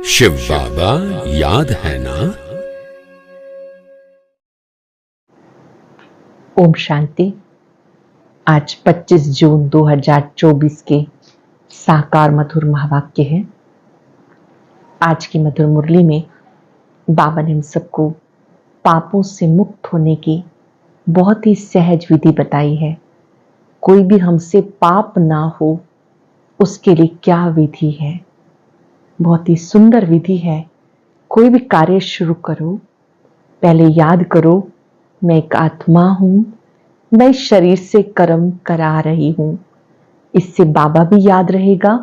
शिव बाबा याद है ना। ओम शांति। आज 25 जून 2024 के साकार मधुर महावाक्य है। आज की मधुर मुरली में बाबा ने हम सबको पापों से मुक्त होने की बहुत ही सहज विधि बताई है। कोई भी हमसे पाप ना हो उसके लिए क्या विधि है। बहुत ही सुंदर विधि है। कोई भी कार्य शुरू करो, पहले याद करो मैं एक आत्मा हूं, मैं इस शरीर से कर्म करा रही हूं। इससे बाबा भी याद रहेगा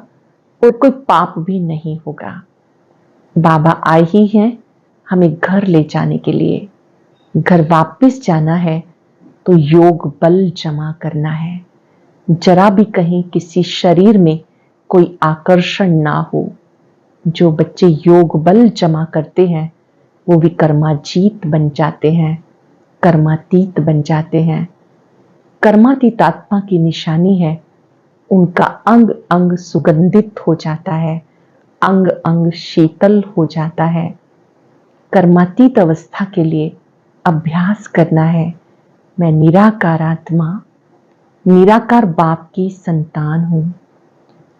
और कोई पाप भी नहीं होगा। बाबा आए ही हैं हमें घर ले जाने के लिए। घर वापस जाना है तो योग बल जमा करना है। जरा भी कहीं किसी शरीर में कोई आकर्षण ना हो। जो बच्चे योग बल जमा करते हैं वो विकर्माजीत बन जाते हैं, कर्मातीत बन जाते हैं। कर्मातीत आत्मा की निशानी है उनका अंग अंग सुगंधित हो जाता है, अंग अंग शीतल हो जाता है। कर्मातीत अवस्था के लिए अभ्यास करना है। मैं निराकार आत्मा, निराकार बाप की संतान हूं।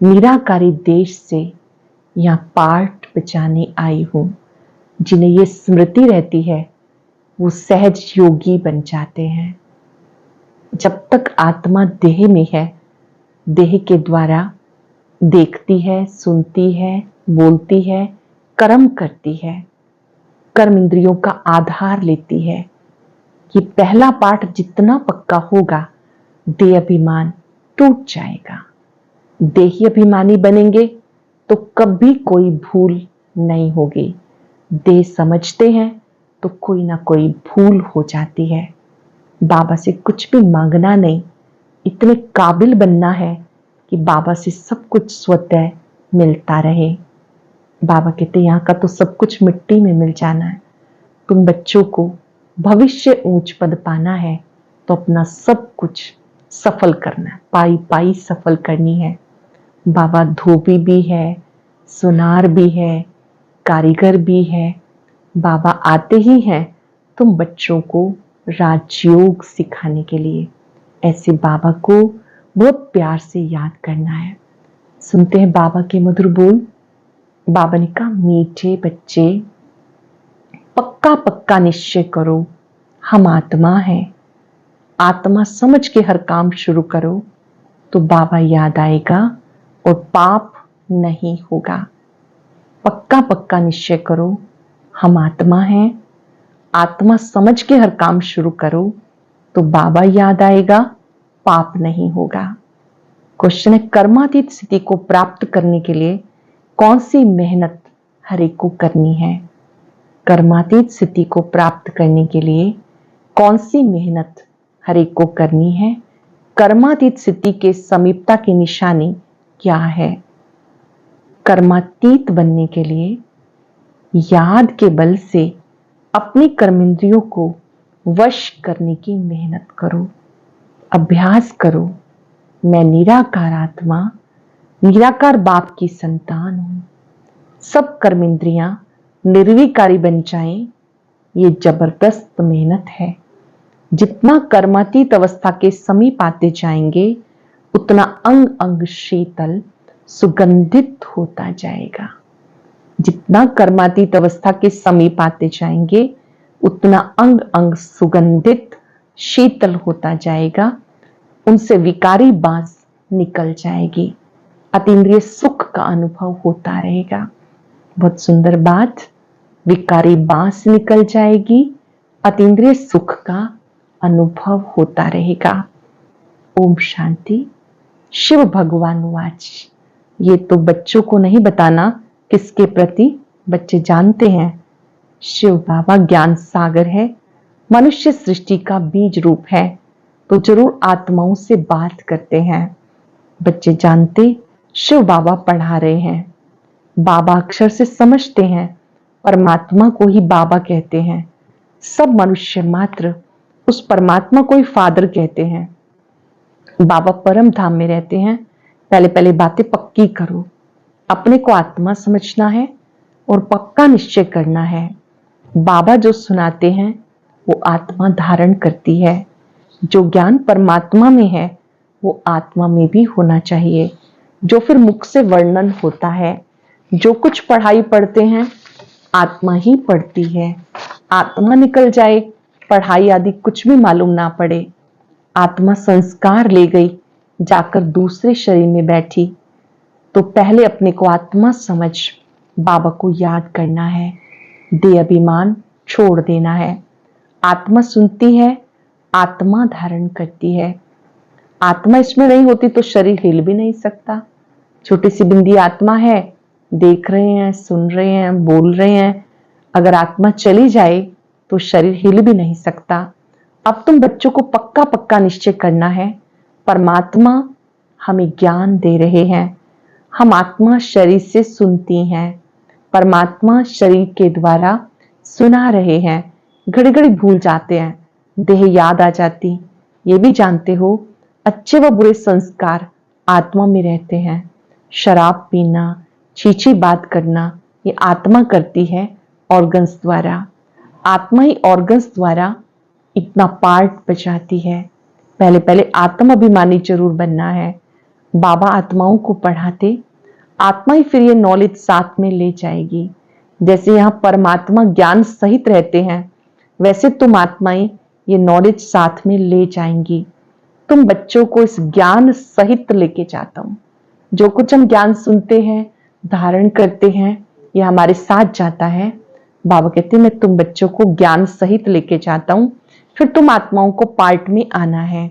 निराकारी देश से यहाँ पाठ बचाने आई हूं। जिन्हें ये स्मृति रहती है वो सहज योगी बन जाते हैं। जब तक आत्मा देह में है, देह के द्वारा देखती है, सुनती है, बोलती है, कर्म करती है, कर्म इंद्रियों का आधार लेती है। कि पहला पाठ जितना पक्का होगा देह अभिमान टूट जाएगा। देही अभिमानी बनेंगे तो कभी कोई भूल नहीं होगी। देह समझते हैं तो कोई ना कोई भूल हो जाती है। बाबा से कुछ भी मांगना नहीं, इतने काबिल बनना है कि बाबा से सब कुछ स्वतः मिलता रहे। बाबा कहते यहाँ का तो सब कुछ मिट्टी में मिल जाना है। तुम बच्चों को भविष्य ऊंच पद पाना है तो अपना सब कुछ सफल करना है, पाई पाई सफल करनी है। बाबा धोबी भी है, सुनार भी है, कारीगर भी है। बाबा आते ही हैं तुम बच्चों को राजयोग सिखाने के लिए। ऐसे बाबा को बहुत प्यार से याद करना है। सुनते हैं बाबा के मधुर बोल। बाबा ने कहा, मीठे बच्चे पक्का पक्का निश्चय करो हम आत्मा है। आत्मा समझ के हर काम शुरू करो तो बाबा याद आएगा और पाप नहीं होगा। पक्का पक्का निश्चय करो हम आत्मा हैं। आत्मा समझ के हर काम शुरू करो तो बाबा याद आएगा, पाप नहीं होगा। क्वेश्चन है, कर्मातीत स्थिति को प्राप्त करने के लिए कौन सी मेहनत हर एक को करनी है। कर्मातीत स्थिति को प्राप्त करने के लिए कौन सी मेहनत हर एक को करनी है। कर्मातीत स्थिति के समीपता की निशानी क्या है। कर्मातीत बनने के लिए याद के बल से अपनी कर्मेंद्रियों को वश करने की मेहनत करो, अभ्यास करो। मैं निराकार आत्मा, निराकार बाप की संतान हूं। सब कर्मेंद्रियां निर्विकारी बन जाएं, ये जबरदस्त मेहनत है। जितना कर्मातीत अवस्था के समीप आते जाएंगे उतना अंग अंग शीतल सुगंधित होता जाएगा। जितना कर्मातीत अवस्था के समीप आते जाएंगे उतना अंग अंग सुगंधित शीतल होता जाएगा। उनसे विकारी बांस निकल जाएगी। अतीन्द्रिय सुख का अनुभव होता रहेगा। बहुत सुंदर बात, विकारी बांस निकल जाएगी, अतीन्द्रिय सुख का अनुभव होता रहेगा। ओम शांति। शिव भगवान वाच। ये तो बच्चों को नहीं बताना किसके प्रति, बच्चे जानते हैं। शिव बाबा ज्ञान सागर है, मनुष्य सृष्टि का बीज रूप है तो जरूर आत्माओं से बात करते हैं। बच्चे जानते शिव बाबा पढ़ा रहे हैं। बाबा अक्षर से समझते हैं, परमात्मा को ही बाबा कहते हैं। सब मनुष्य मात्र उस परमात्मा को ही फादर कहते हैं। बाबा परम धाम में रहते हैं। पहले पहले बातें पक्की करो। अपने को आत्मा समझना है और पक्का निश्चय करना है, बाबा जो सुनाते हैं वो आत्मा धारण करती है। जो ज्ञान परमात्मा में है वो आत्मा में भी होना चाहिए, जो फिर मुख से वर्णन होता है। जो कुछ पढ़ाई पढ़ते हैं आत्मा ही पढ़ती है। आत्मा निकल जाए, पढ़ाई आदि कुछ भी मालूम ना पड़े, आत्मा संस्कार ले गई, जाकर दूसरे शरीर में बैठी, तो पहले अपने को आत्मा समझ बाबा को याद करना है। देह अभिमान छोड़ देना है। आत्मा सुनती है, आत्मा धारण करती है। आत्मा इसमें नहीं होती तो शरीर हिल भी नहीं सकता। छोटी सी बिंदी आत्मा है, देख रहे हैं, सुन रहे हैं, बोल रहे हैं। अगर आत्मा चली जाए तो शरीर हिल भी नहीं सकता। अब तुम बच्चों को पक्का पक्का निश्चय करना है, परमात्मा हमें ज्ञान दे रहे हैं। हम आत्मा शरीर से सुनती हैं, परमात्मा शरीर के द्वारा सुना रहे हैं। घड़ी घड़ी भूल जाते हैं, देह याद आ जाती। ये भी जानते हो अच्छे व बुरे संस्कार आत्मा में रहते हैं। शराब पीना, छीछी बात करना, ये आत्मा करती है ऑर्गन्स द्वारा। आत्मा ही ऑर्गन्स द्वारा इतना पार्ट बजाती है। पहले पहले आत्म अभिमानी जरूर बनना है। बाबा आत्माओं को पढ़ाते, आत्मा ही फिर ये नॉलेज साथ में ले जाएगी। जैसे यहाँ परमात्मा ज्ञान सहित रहते हैं, वैसे तुम आत्माएं ये नॉलेज साथ में ले जाएंगी। तुम बच्चों को इस ज्ञान सहित लेके जाता हूं। जो कुछ हम ज्ञान सुनते हैं, धारण करते हैं, ये हमारे साथ जाता है। बाबा कहते हैं मैं तुम बच्चों को ज्ञान सहित लेके जाता हूं। फिर तुम आत्माओं को पार्ट में आना है।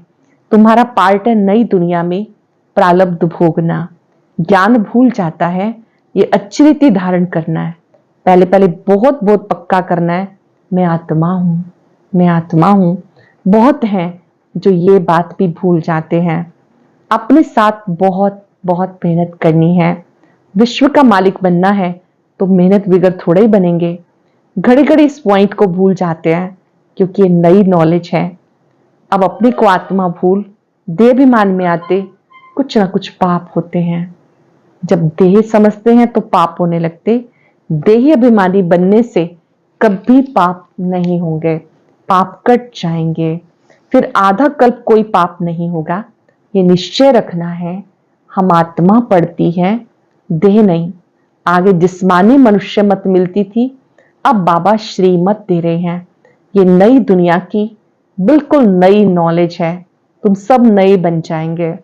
तुम्हारा पार्ट है नई दुनिया में प्रारब्ध भोगना। ज्ञान भूल जाता है, ये अच्छी रीति धारण करना है। पहले पहले बहुत बहुत पक्का करना है, मैं आत्मा हूं, मैं आत्मा हूं। बहुत हैं जो ये बात भी भूल जाते हैं। अपने साथ बहुत बहुत मेहनत करनी है। विश्व का मालिक बनना है तो मेहनत बिगर थोड़े ही बनेंगे। घड़ी घड़ी इस पॉइंट को भूल जाते हैं क्योंकि ये नई नॉलेज है। अब अपने को आत्मा भूल देह अभिमान में आते कुछ ना कुछ पाप होते हैं। जब देह समझते हैं तो पाप होने लगते। देही अभिमानी बनने से कभी पाप नहीं होंगे, पाप कट जाएंगे। फिर आधा कल्प कोई पाप नहीं होगा। ये निश्चय रखना है। हम आत्मा पढ़ती है, देह नहीं। आगे जिस्मानी मनुष्य मत मिलती थी, अब बाबा श्रीमत दे रहे हैं। ये नई दुनिया की बिल्कुल नई नॉलेज है। तुम सब नए बन जाएंगे।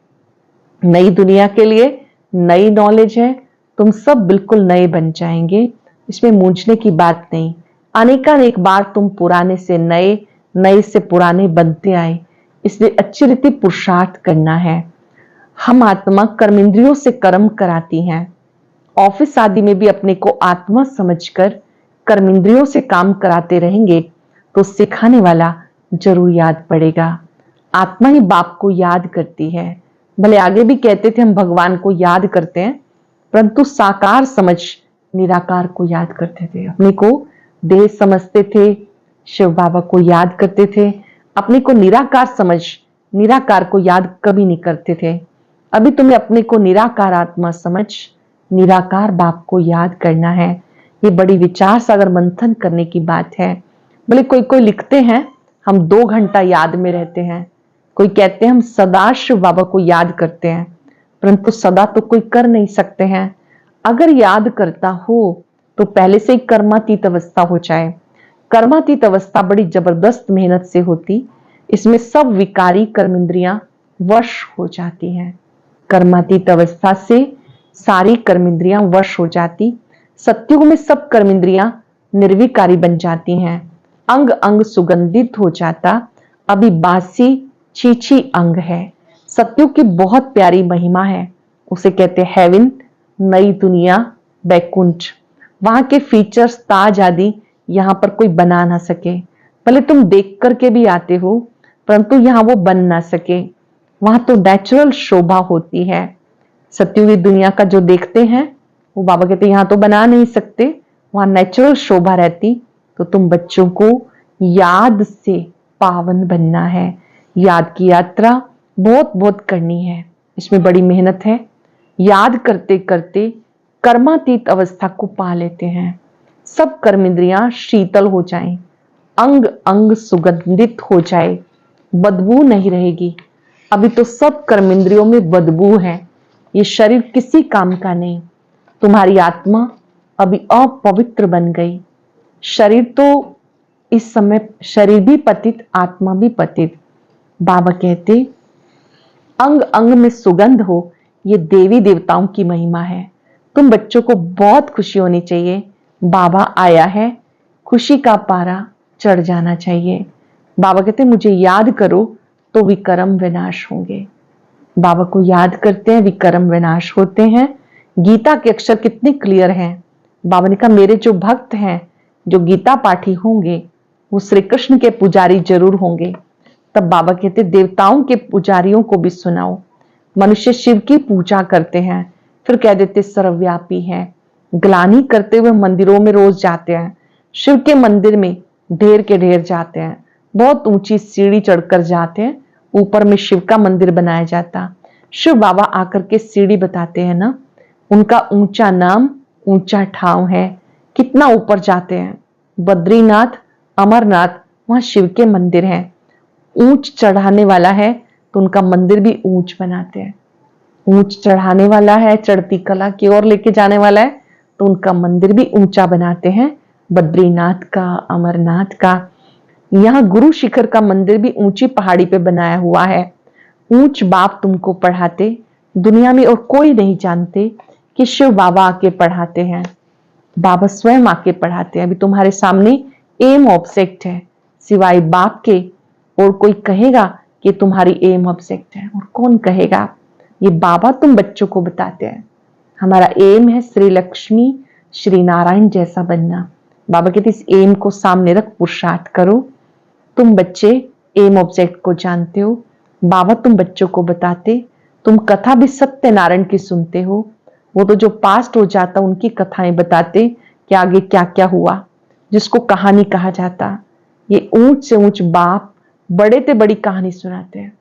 नई दुनिया के लिए नई नॉलेज है, तुम सब बिल्कुल नए बन जाएंगे। इसमें मूंझने की बात नहीं। अनेकानेक बार तुम पुराने से नए, नए से पुराने बनते आए, इसलिए अच्छी रीति पुरुषार्थ करना है। हम आत्मा कर्मेंद्रियों से कर्म कराती हैं। ऑफिस आदि में भी अपने को आत्मा समझकर कर्मेंद्रियों से काम कराते रहेंगे तो सिखाने वाला जरूर याद पड़ेगा। आत्मा ही बाप को याद करती है। भले आगे भी कहते थे हम भगवान को याद करते हैं, परंतु साकार समझ निराकार को याद करते थे। अपने को देह समझते थे, शिव बाबा को याद करते थे। अपने को निराकार समझ निराकार को याद कभी नहीं करते थे। अभी तुम्हें अपने को निराकार आत्मा समझ निराकार बाप को याद करना है। ये बड़ी विचार सागर मंथन करने की बात है। भले कोई कोई लिखते हैं हम 2 घंटा याद में रहते हैं, कोई कहते हैं हम सदा शिव बाबा को याद करते हैं, परंतु सदा तो कोई कर नहीं सकते हैं। अगर याद करता हो तो पहले से ही कर्मातीत अवस्था हो जाए। कर्मातीत अवस्था बड़ी जबरदस्त मेहनत से होती। इसमें सब विकारी कर्मेंद्रियां वश हो जाती हैं। कर्मातीत अवस्था से सारी कर्मेंद्रियां वश हो जाती। सत्युग में सब कर्मेंद्रियां निर्विकारी बन जाती हैं। अंग अंग सुगंधित हो जाता। अभी बासी छीछी अंग है। सत्युग की बहुत प्यारी महिमा है, उसे कहते हैं हेवन, नई दुनिया, बैकुंठ। वहां के फीचर्स ताज आदि यहाँ पर कोई बना ना सके। भले तुम देख करके भी आते हो, परंतु यहाँ वो बन ना सके। वहां तो नेचुरल शोभा होती है। सत्युगी दुनिया का जो देखते हैं वो बाबा कहते यहाँ तो बना नहीं सकते, वहां नेचुरल शोभा रहती। तो तुम बच्चों को याद से पावन बनना है। याद की यात्रा बहुत बहुत करनी है, इसमें बड़ी मेहनत है। याद करते करते कर्मातीत अवस्था को पा लेते हैं। सब कर्मेंद्रियां शीतल हो जाएं, अंग अंग सुगंधित हो जाए, बदबू नहीं रहेगी। अभी तो सब कर्मेंद्रियों में बदबू है, ये शरीर किसी काम का नहीं। तुम्हारी आत्मा अभी अपवित्र बन गई। शरीर तो इस समय शरीर भी पतित, आत्मा भी पतित। बाबा कहते अंग अंग में सुगंध हो, ये देवी देवताओं की महिमा है। तुम बच्चों को बहुत खुशी होनी चाहिए, बाबा आया है, खुशी का पारा चढ़ जाना चाहिए। बाबा कहते मुझे याद करो तो विकर्म विनाश होंगे। बाबा को याद करते हैं, विकर्म विनाश होते हैं। गीता के अक्षर कितने क्लियर हैं। बाबा ने कहा मेरे जो भक्त हैं, जो गीता पाठी होंगे, वो श्री कृष्ण के पुजारी जरूर होंगे। तब बाबा कहते देवताओं के पुजारियों को भी सुनाओ। मनुष्य शिव की पूजा करते हैं, फिर कह देते सर्वव्यापी है। ग्लानि करते हुए मंदिरों में रोज जाते हैं, शिव के मंदिर में ढेर के ढेर जाते हैं, बहुत ऊंची सीढ़ी चढ़कर जाते हैं, ऊपर में शिव का मंदिर बनाया जाता। शिव बाबा आकर के सीढ़ी बताते हैं ना, उनका ऊंचा नाम ऊंचा ठाव है। कितना ऊपर जाते हैं, बद्रीनाथ, अमरनाथ, वहां शिव के मंदिर हैं। ऊंच चढ़ाने वाला है तो उनका मंदिर भी ऊंच बनाते हैं। ऊंच चढ़ाने वाला है, चढ़ती कला की ओर लेके जाने वाला है, तो उनका मंदिर भी ऊंचा बनाते हैं, बद्रीनाथ का, अमरनाथ का। यहाँ गुरु शिखर का मंदिर भी ऊंची पहाड़ी पे बनाया हुआ है। ऊंच बाप तुमको पढ़ाते, दुनिया में और कोई नहीं जानते कि शिव बाबा आके पढ़ाते हैं। बाबा स्वयं आके पढ़ाते हैं। अभी तुम्हारे सामने एम ऑब्जेक्ट है, सिवाय बाप के और कोई कहेगा कि तुम्हारी एम ऑब्जेक्ट है? और कौन कहेगा? ये बाबा तुम बच्चों को बताते हैं। हमारा एम है श्री लक्ष्मी श्री नारायण जैसा बनना। बाबा कहते इस एम को सामने रख पुरुषार्थ करो। तुम बच्चे एम ऑब्जेक्ट को जानते हो, बाबा तुम बच्चों को बताते। तुम कथा भी सत्यनारायण की सुनते हो, वो तो जो पास्ट हो जाता उनकी कथाएं बताते कि आगे क्या क्या हुआ, जिसको कहानी कहा जाता। ये ऊंच से ऊंच बाप बड़े से बड़ी कहानी सुनाते हैं।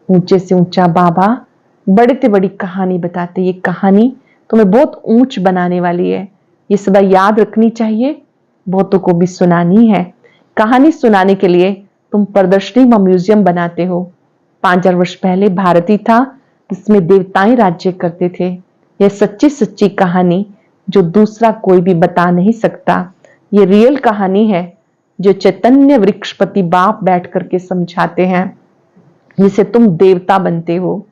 ऊंचे से ऊंचा बाबा बड़े से बड़ी कहानी बताते। ये कहानी तुम्हें बहुत ऊंच बनाने वाली है, ये सदा याद रखनी चाहिए, बहुतों को भी सुनानी है। कहानी सुनाने के लिए तुम प्रदर्शनी व म्यूजियम बनाते हो। 5000 वर्ष पहले भारत ही था जिसमें देवताएं राज्य करते थे। यह सच्ची सच्ची कहानी जो दूसरा कोई भी बता नहीं सकता। ये रियल कहानी है जो चैतन्य वृक्षपति बाप बैठ करके समझाते हैं, जिसे तुम देवता बनते हो।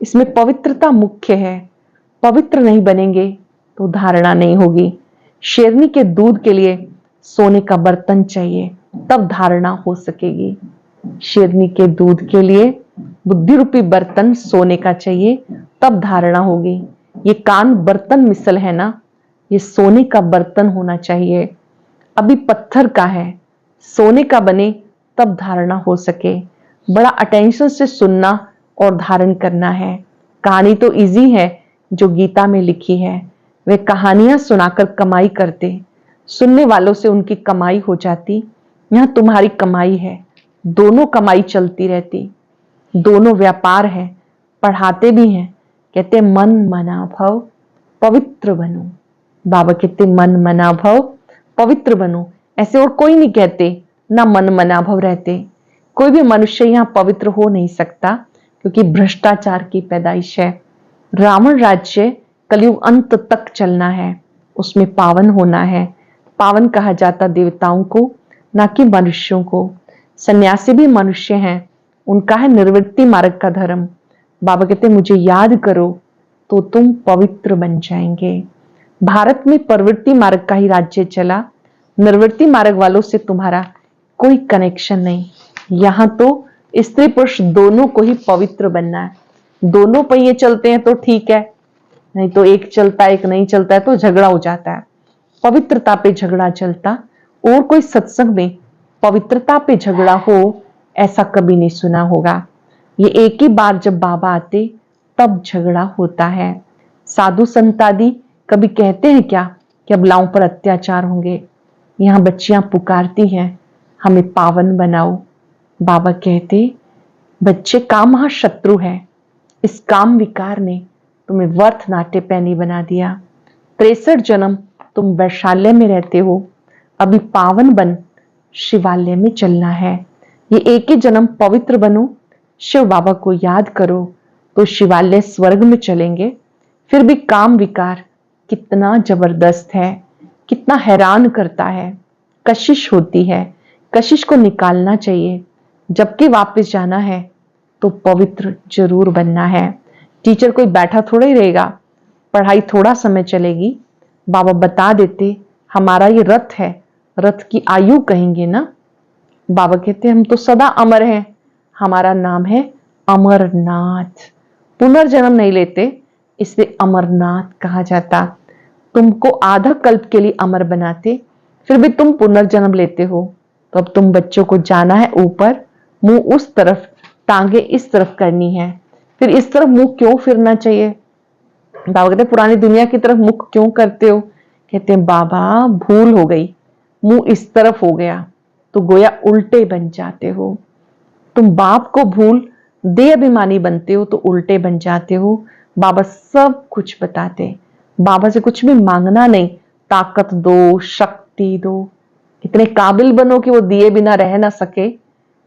इसमें पवित्रता मुख्य है। पवित्र नहीं बनेंगे तो धारणा नहीं होगी। शेरनी के दूध के लिए सोने का बर्तन चाहिए, तब धारणा हो सकेगी। शेरनी के दूध के लिए बुद्धि रूपी बर्तन सोने का चाहिए, तब धारणा होगी। ये कान बर्तन मिसल है ना, ये सोने का बर्तन होना चाहिए। अभी पत्थर का है, सोने का बने तब धारणा हो सके। बड़ा अटेंशन से सुनना और धारण करना है। कहानी तो इजी है जो गीता में लिखी है। वे कहानियां सुनाकर कमाई करते, सुनने वालों से उनकी कमाई हो जाती। यहां तुम्हारी कमाई है, दोनों कमाई चलती रहती, दोनों व्यापार है। पढ़ाते भी हैं, कहते मन मना भव पवित्र बनो। बाबा कहते मन मना भव पवित्र बनो। ऐसे और कोई नहीं कहते ना मन मना भव रहते। कोई भी मनुष्य यहाँ पवित्र हो नहीं सकता, क्योंकि भ्रष्टाचार की पैदाइश है। रावण राज्य कलयुग अंत तक चलना है, उसमें पावन होना है। पावन कहा जाता देवताओं को, ना कि मनुष्यों को। सन्यासी भी मनुष्य हैं, उनका है निर्वृत्ति मार्ग का धर्म। बाबा कहते मुझे याद करो तो तुम पवित्र बन जाएंगे। भारत में प्रवृत्ति मार्ग का ही राज्य चला, निर्वृत्ति मार्ग वालों से तुम्हारा कोई कनेक्शन नहीं। यहाँ तो स्त्री पुरुष दोनों को ही पवित्र बनना है। दोनों पहिए चलते हैं तो ठीक है, नहीं तो एक चलता है एक नहीं चलता है तो झगड़ा हो जाता है। पवित्रता पे झगड़ा चलता, और कोई सत्संग में पवित्रता पे झगड़ा हो ऐसा कभी नहीं सुना होगा। ये एक ही बार जब बाबा आते तब झगड़ा होता है। साधु संत आदि कभी कहते हैं क्या कि अबलाओं पर अत्याचार होंगे? यहाँ बच्चियां पुकारती हैं हमें पावन बनाओ। बाबा कहते बच्चे काम महाशत्रु है, इस काम विकार ने तुम्हें वर्थ नाट्य पैनी बना दिया। 63 जन्म तुम वैशाल्य में रहते हो, अभी पावन बन शिवालय में चलना है। ये एक ही जन्म पवित्र बनो, शिव बाबा को याद करो तो शिवालय स्वर्ग में चलेंगे। फिर भी काम विकार कितना जबरदस्त है, कितना हैरान करता है। कशिश होती है, कशिश को निकालना चाहिए। जबकि वापस जाना है तो पवित्र जरूर बनना है। टीचर कोई बैठा थोड़ा ही रहेगा, पढ़ाई थोड़ा समय चलेगी। बाबा बता देते हमारा ये रथ है, रथ की आयु कहेंगे ना। बाबा कहते हम तो सदा अमर हैं, हमारा नाम है अमरनाथ। पुनर्जन्म नहीं लेते, इसलिए अमरनाथ कहा जाता। तुमको आधा कल्प के लिए अमर बनाते, फिर भी तुम पुनर्जन्म लेते हो। तो अब तुम बच्चों को जाना है ऊपर, मुंह उस तरफ, टांगे इस तरफ करनी है। फिर इस तरफ मुंह क्यों फिरना चाहिए? बाबा कहते पुरानी दुनिया की तरफ मुख क्यों करते हो? कहते हैं बाबा भूल हो गई, मुंह इस तरफ हो गया तो गोया उल्टे बन जाते हो। तुम बाप को भूल दे अभिमानी बनते हो तो उल्टे बन जाते हो। बाबा सब कुछ बताते, बाबा से कुछ भी मांगना नहीं, ताकत दो, शक्ति दो, इतने काबिल बनो कि वो दिए बिना रह ना सके।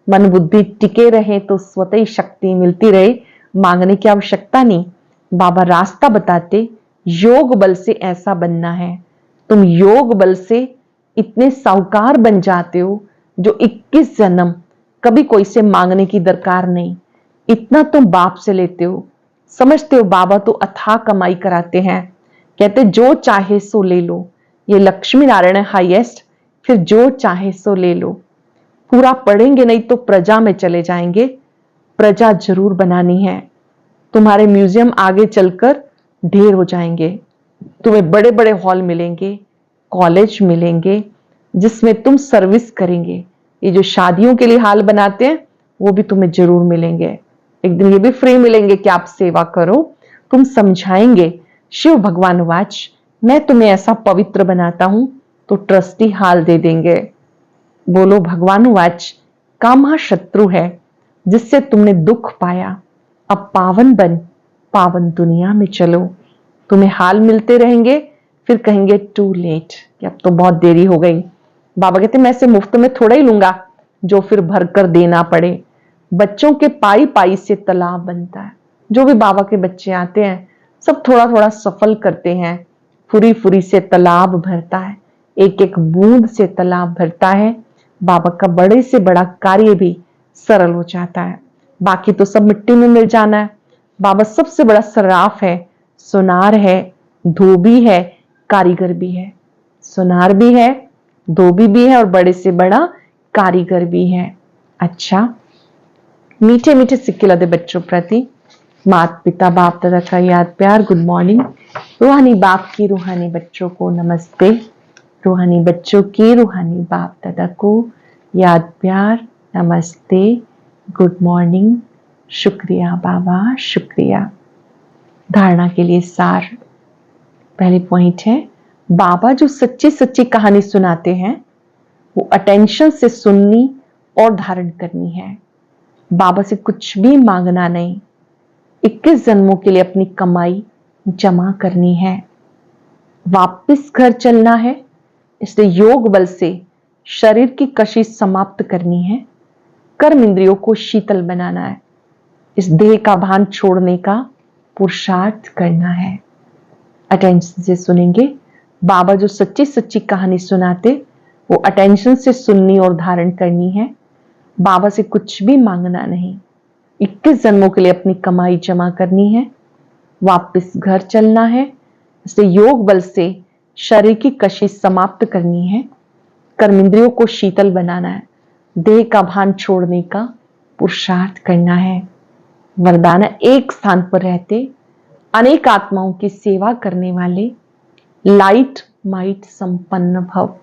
मन बुद्धि टिके रहे तो स्वतः ही शक्ति मिलती रहे, मांगने की आवश्यकता नहीं। बाबा रास्ता बताते, योग बल से ऐसा बनना है। तुम योग बल से इतने साहूकार बन जाते हो जो 21 जन्म कभी कोई से मांगने की दरकार नहीं। इतना तुम बाप से लेते हो, समझते हो बाबा तो अथाह कमाई कराते हैं। कहते जो चाहे सो ले लो, ये लक्ष्मी नारायण है हाईएस्ट, फिर जो चाहे सो ले लो। पूरा पढ़ेंगे नहीं तो प्रजा में चले जाएंगे, प्रजा जरूर बनानी है। तुम्हारे म्यूजियम आगे चलकर ढेर हो जाएंगे, तुम्हें बड़े बड़े हॉल मिलेंगे, कॉलेज मिलेंगे जिसमें तुम सर्विस करेंगे। ये जो शादियों के लिए हाल बनाते हैं वो भी तुम्हें जरूर मिलेंगे। एक दिन ये भी फ्री मिलेंगे कि आप सेवा करो। तुम समझाएंगे, शिव भगवान वाच मैं तुम्हें ऐसा पवित्र बनाता हूं, तो ट्रस्टी हाल दे देंगे। बोलो भगवान वाच कामा शत्रु है जिससे तुमने दुख पाया, अब पावन बन पावन दुनिया में चलो। तुम्हें हाल मिलते रहेंगे, फिर कहेंगे टू लेट कि अब तो बहुत देरी हो गई। बाबा कहते मैं इसे मुफ्त में थोड़ा ही लूंगा जो फिर भरकर देना पड़े। बच्चों के पाई पाई से तालाब बनता है। जो भी बाबा के बच्चे आते हैं सब थोड़ा थोड़ा सफल करते हैं, फुरी फुरी से तालाब भरता है, एक एक बूंद से तालाब भरता है। बाबा का बड़े से बड़ा कार्य भी सरल हो जाता है। बाकी तो सब मिट्टी में मिल जाना है। बाबा सबसे बड़ा सर्राफ है, सुनार है, धोबी है, कारीगर भी है। सुनार भी है, धोबी भी है और बड़े से बड़ा कारीगर भी है। अच्छा, मीठे मीठे सिक्के लदे बच्चों प्रति माता पिता बाप दादा का याद प्यार, गुड मॉर्निंग। रूहानी बाप की रूहानी बच्चों को नमस्ते, रूहानी बच्चों की रूहानी बाप दादा को याद प्यार, नमस्ते, गुड मॉर्निंग, शुक्रिया बाबा, शुक्रिया। धारणा के लिए सार, पहली पॉइंट है बाबा जो सच्ची सच्ची कहानी सुनाते हैं वो अटेंशन से सुननी और धारण करनी है। बाबा से कुछ भी मांगना नहीं, 21 जन्मों के लिए अपनी कमाई जमा करनी है। वापस घर चलना है, इसलिए योग बल से शरीर की कशिश समाप्त करनी है। कर्म इंद्रियों को शीतल बनाना है, इस देह का भान छोड़ने का पुरुषार्थ करना है। अटेंशन से सुनेंगे। बाबा जो सच्ची सच्ची कहानी सुनाते वो अटेंशन से सुननी और धारण करनी है। बाबा से कुछ भी मांगना नहीं, 21 जन्मों के लिए अपनी कमाई जमा करनी है। वापस घर चलना है, इसलिए योग बल से शरीर की कशिश समाप्त करनी है। कर्मेंद्रियों को शीतल बनाना है, देह का भान छोड़ने का पुरुषार्थ करना है। वरदान, एक स्थान पर रहते अनेक आत्माओं की सेवा करने वाले लाइट माइट संपन्न भव।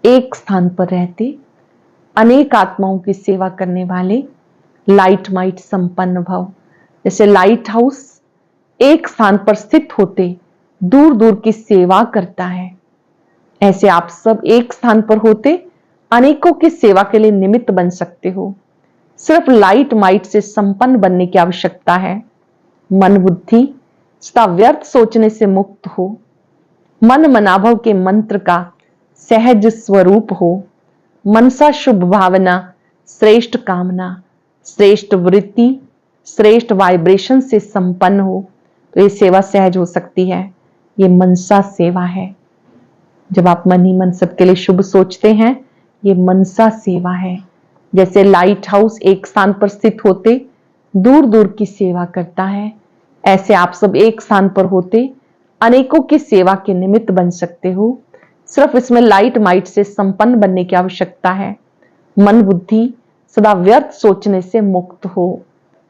एक स्थान पर रहते अनेक आत्माओं की सेवा करने वाले लाइट माइट संपन्न भव। जैसे लाइट हाउस एक स्थान पर स्थित होते दूर दूर की सेवा करता है, ऐसे आप सब एक स्थान पर होते अनेकों की सेवा के लिए निमित्त बन सकते हो। सिर्फ लाइट माइट से संपन्न बनने की आवश्यकता है। मन बुद्धि सदा व्यर्थ सोचने से मुक्त हो, मन मनाभव के मंत्र का सहज स्वरूप हो। मनसा शुभ भावना, श्रेष्ठ कामना, श्रेष्ठ वृत्ति, श्रेष्ठ वाइब्रेशन से संपन्न हो, तो ये सेवा सहज हो सकती है। ये मनसा सेवा है। जब आप मन ही मन सबके लिए शुभ सोचते हैं, ये मनसा सेवा है। जैसे लाइट हाउस एक स्थान पर स्थित होते दूर दूर की सेवा करता है, ऐसे आप सब एक स्थान पर होते अनेकों की सेवा के निमित्त बन सकते हो। सिर्फ इसमें लाइट माइट से संपन्न बनने की आवश्यकता है। मन बुद्धि सदा व्यर्थ सोचने से मुक्त हो।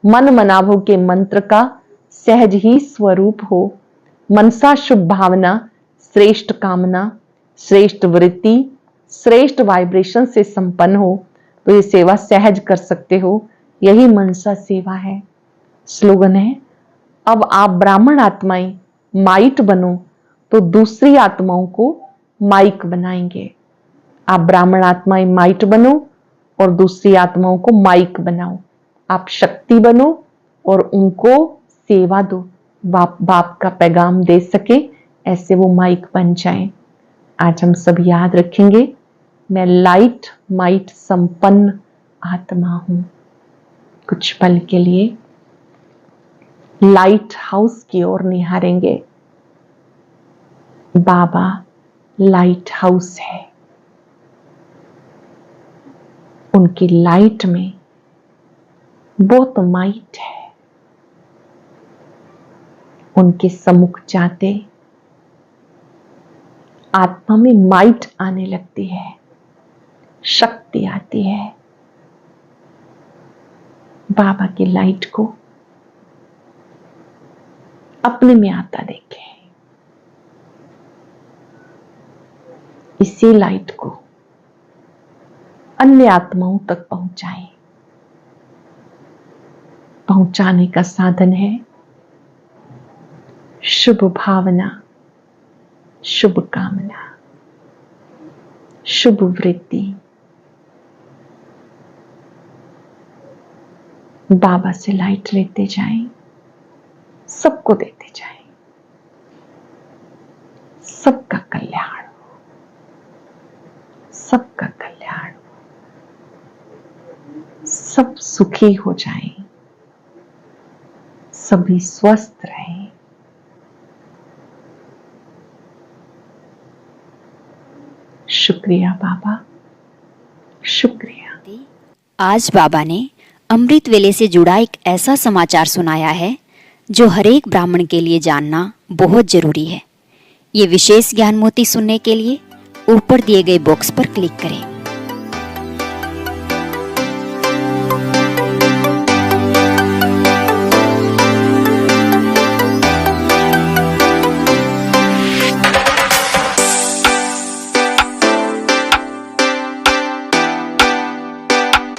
मन मनाभव के मंत्र का सहज ही स्वरूप हो। मनसा शुभ भावना, श्रेष्ठ कामना, श्रेष्ठ वृत्ति, श्रेष्ठ वाइब्रेशन से संपन्न हो, तो ये सेवा सहज कर सकते हो। यही मनसा सेवा है। स्लोगन है, अब आप ब्राह्मण आत्माएं माइट बनो तो दूसरी आत्माओं को माइक बनाएंगे। आप ब्राह्मण आत्माएं माइट बनो और दूसरी आत्माओं को माइक बनाओ। आप शक्ति बनो और उनको सेवा दो। बाप का पैगाम दे सके, ऐसे वो माइक बन जाएं। आज हम सब याद रखेंगे, मैं लाइट माइट संपन्न आत्मा हूं। कुछ पल के लिए लाइट हाउस की ओर निहारेंगे। बाबा लाइट हाउस है। उनकी लाइट में बहुत माइट है। उनके सम्मुख जाते आत्मा में माइट आने लगती है, शक्ति आती है। बाबा की लाइट को अपने में आता देखें। इसी लाइट को अन्य आत्माओं तक पहुंचाएं। पहुंचाने का साधन है शुभ भावना, शुभ कामना, शुभ वृत्ति। बाबा से लाइट लेते जाएं, सबको देते जाएं। सबका कल्याण हो, सबका कल्याण हो, सब सुखी हो जाएं, सभी स्वस्थ रहें। शुक्रिया बाबा, शुक्रिया। आज बाबा ने अमृत वेले से जुड़ा एक ऐसा समाचार सुनाया है जो हर एक ब्राह्मण के लिए जानना बहुत जरूरी है। ये विशेष ज्ञान मोती सुनने के लिए ऊपर दिए गए बॉक्स पर क्लिक करें।